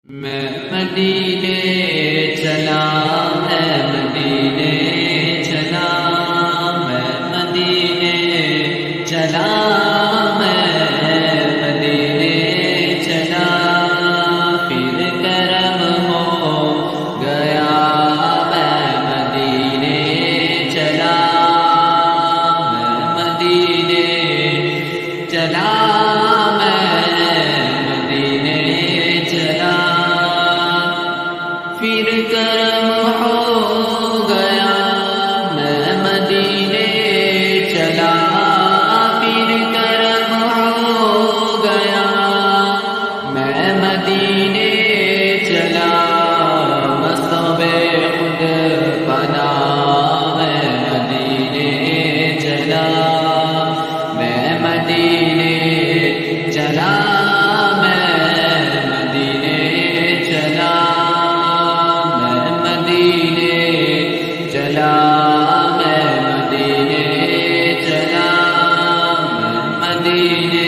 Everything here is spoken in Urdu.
میں مدینے چلا، میں مدینے چلا، میں مدینے چلا، میں مدینے چلا، پھر کرم ہو گیا، میں مدینے چلا، میں مدینے چلا، پھر کرم ہو گیا، میں مدینے چلا، پھر کرم ہو گیا، میں مدینے چلا، مصحب خود بنا، میں مدینے چلا، میں مدینے چلا، میں مدینے چلا، میں مدینے